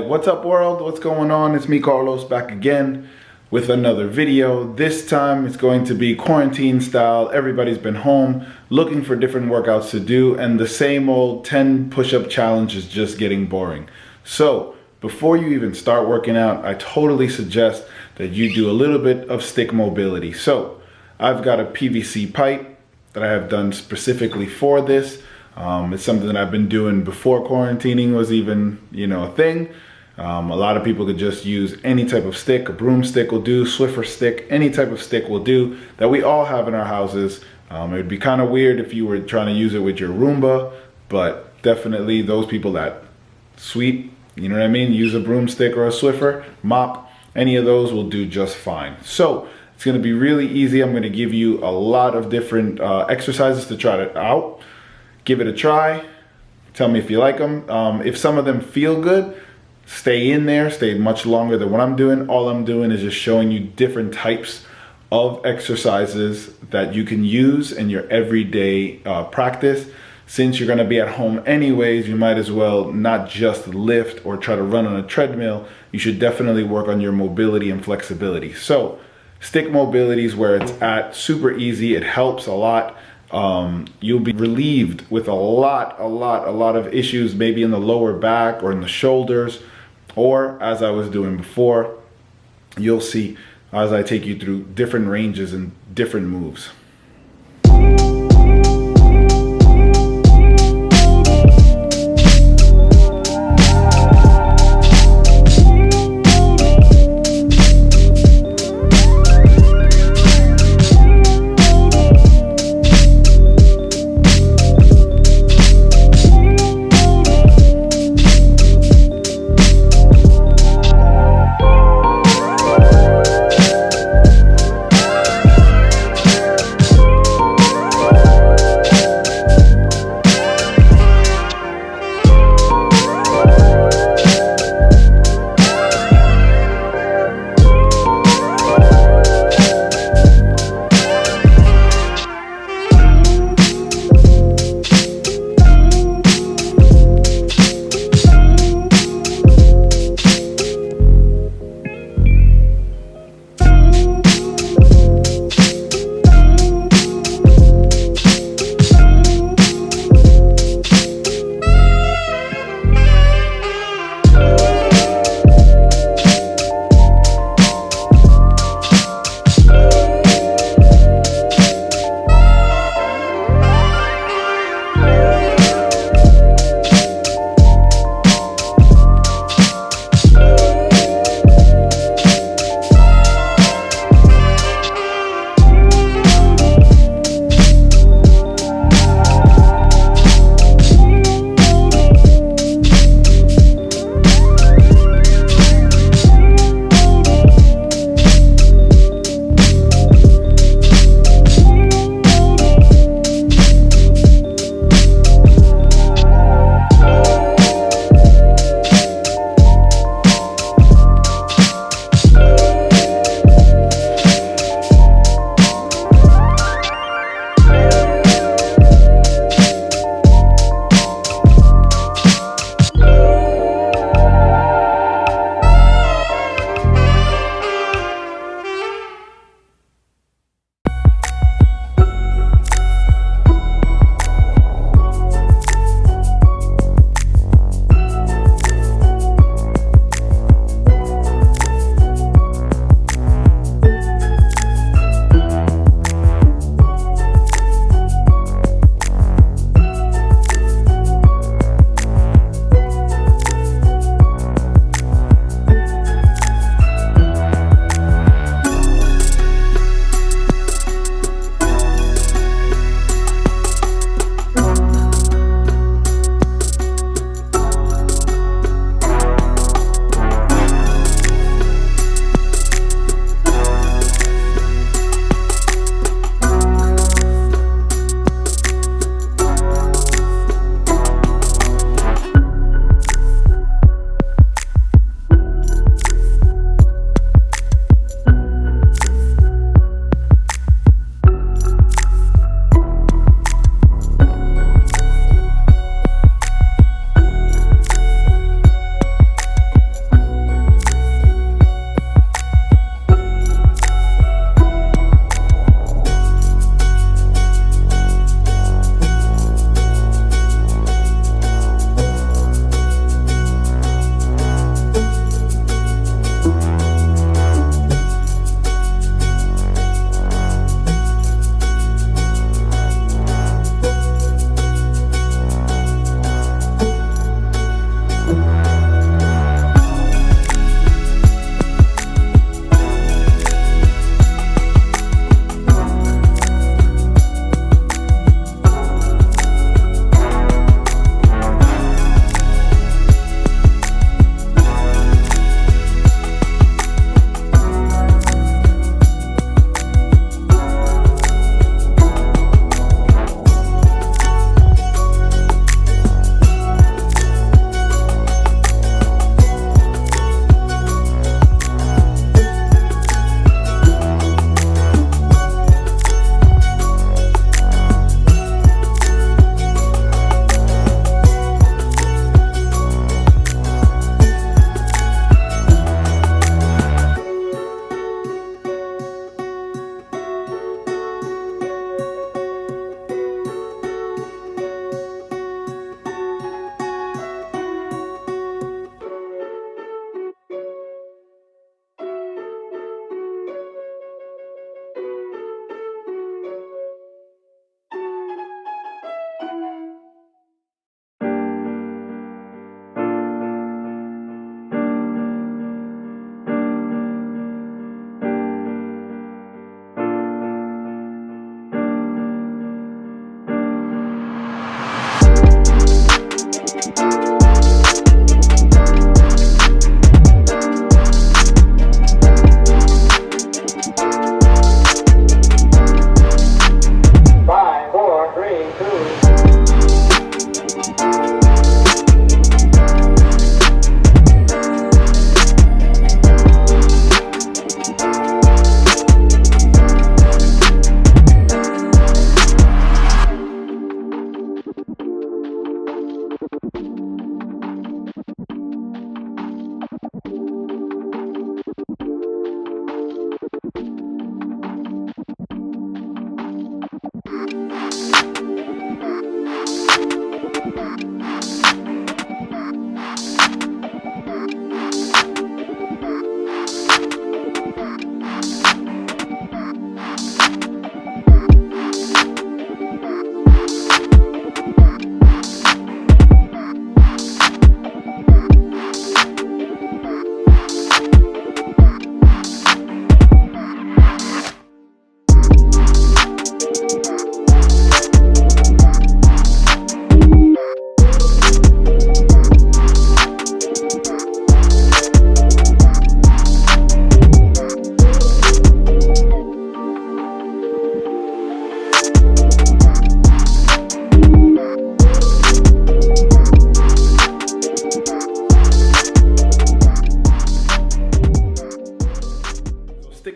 Alright, what's up world? What's going on? It's me, Carlos, back again with another video. This time it's going to be quarantine style. Everybody's been home looking for different workouts to do, and the same old 10 push-up challenge is just getting boring. So before you even start working out, I totally suggest that you do a little bit of stick mobility. So I've got a PVC pipe that I have done specifically for this. It's something that I've been doing before quarantining was even, a thing. A lot of people could just use any type of stick. A broomstick will do, Swiffer stick, any type of stick will do that we all have in our houses. It would be kind of weird if you were trying to use it with your Roomba, but definitely those people that sweep, use a broomstick or a Swiffer, mop, any of those will do just fine. So it's going to be really easy. I'm going to give you a lot of different exercises to try it out. Give it a try. Tell me if you like them. If some of them feel good, stay in there. Stay much longer than what I'm doing. All I'm doing is just showing you different types of exercises that you can use in your everyday practice. Since you're going to be at home anyways, you might as well not just lift or try to run on a treadmill. You should definitely work on your mobility and flexibility. So stick mobility is where it's at. Super easy. It helps a lot. You'll be relieved with a lot of issues, maybe in the lower back or in the shoulders, or as I was doing before, you'll see as I take you through different ranges and different moves.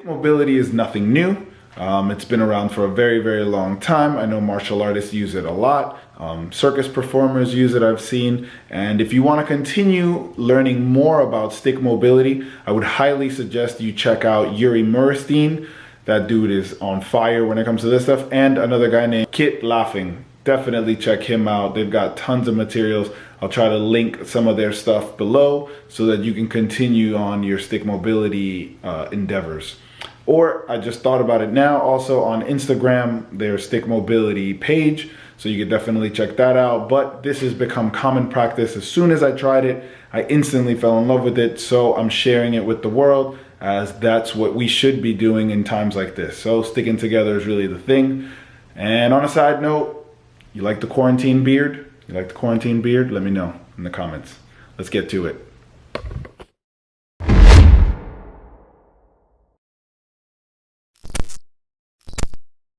mobility is nothing new. It's been around for a very, very long time. I know martial artists use it a lot. Circus performers use it, I've seen. And if you want to continue learning more about stick mobility, I would highly suggest you check out Yuri Marmerstein. That dude is on fire when it comes to this stuff. And another guy named Laughlin. Definitely check him out. They've got tons of materials. I'll try to link some of their stuff below so that you can continue on your stick mobility endeavors. Or I just thought about it now, also on Instagram, their stick mobility page. So you could definitely check that out. But this has become common practice. As soon as I tried it, I instantly fell in love with it. So I'm sharing it with the world, as that's what we should be doing in times like this. So sticking together is really the thing. And on a side note, you like the quarantine beard? You like the quarantine beard? Let me know in the comments. Let's get to it.